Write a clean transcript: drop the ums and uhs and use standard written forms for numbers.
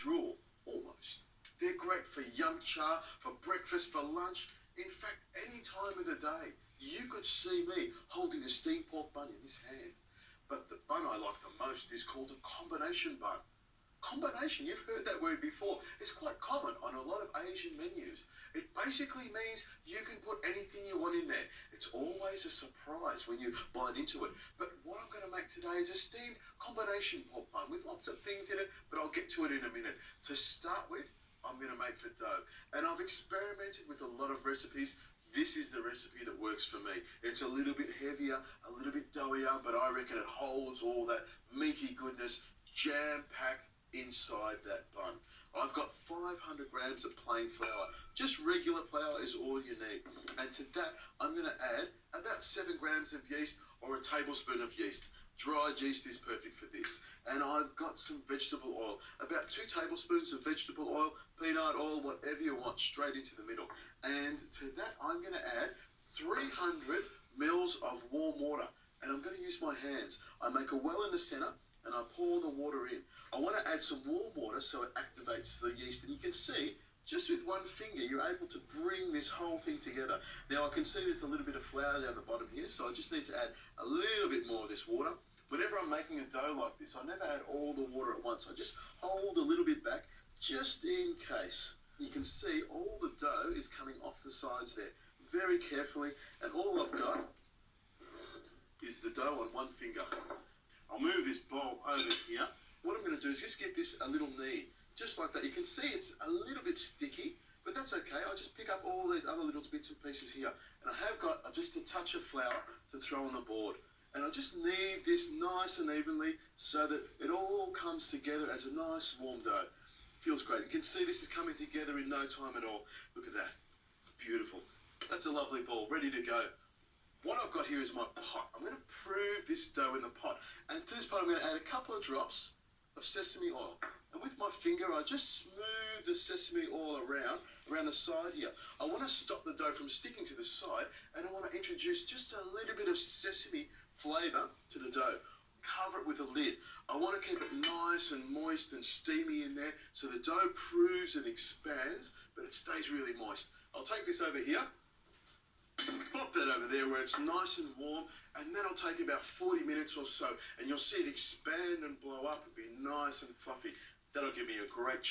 drool, almost. They're great for yum cha, for breakfast, for lunch. In fact, any time of the day, you could see me holding a steamed pork bun in this hand. But the bun I like the most is called a combination bun. Combination, you've heard that word before. It's quite common on a lot of Asian menus. It basically means you can put anything you want in there. It's always a surprise when you bite into it. But what I'm going to make today is a steamed combination pork bun with lots of things in it, but I'll get to it in a minute. To start with, I'm going to make the dough. And I've experimented with a lot of recipes. This is the recipe that works for me. It's a little bit heavier, a little bit doughier, but I reckon it holds all that meaty goodness jam-packed inside that bun. I've got 500 grams of plain flour. Just regular flour is all you need. And to that, I'm going to add about 7 grams of yeast or a tablespoon of yeast. Dried yeast is perfect for this. And I've got some vegetable oil, about 2 tablespoons of vegetable oil, peanut oil, whatever you want, straight into the middle. And to that, I'm going to add 300 mils of warm water. And I'm going to use my hands. I make a well in the center, and I pour the water in. I want to add some warm water so it activates the yeast. And you can see, just with one finger, you're able to bring this whole thing together. Now, I can see there's a little bit of flour down the bottom here, so I just need to add a little bit more of this water. Whenever I'm making a dough like this, I never add all the water at once. I just hold a little bit back, just in case. You can see all the dough is coming off the sides there, very carefully. And all I've got is the dough on one finger. I'll move this bowl over here. What I'm going to do is just give this a little knead, just like that. You can see it's a little bit sticky, but that's okay. I'll just pick up all these other little bits and pieces here. And I have got just a touch of flour to throw on the board. And I just knead this nice and evenly so that it all comes together as a nice warm dough. Feels great. You can see this is coming together in no time at all. Look at that. Beautiful. That's a lovely ball, ready to go. What I've got here is my pot. I'm going to prove this dough in the pot. And to this pot, I'm going to add a couple of drops of sesame oil. And with my finger, I just smooth the sesame oil around the side here. I want to stop the dough from sticking to the side, and I want to introduce just a little bit of sesame flavour to the dough. Cover it with a lid. I want to keep it nice and moist and steamy in there so the dough proves and expands, but it stays really moist. I'll take this over here. Pop that over there where it's nice and warm, and then I'll take about 40 minutes or so, and you'll see it expand and blow up and be nice and fluffy. That'll give me a great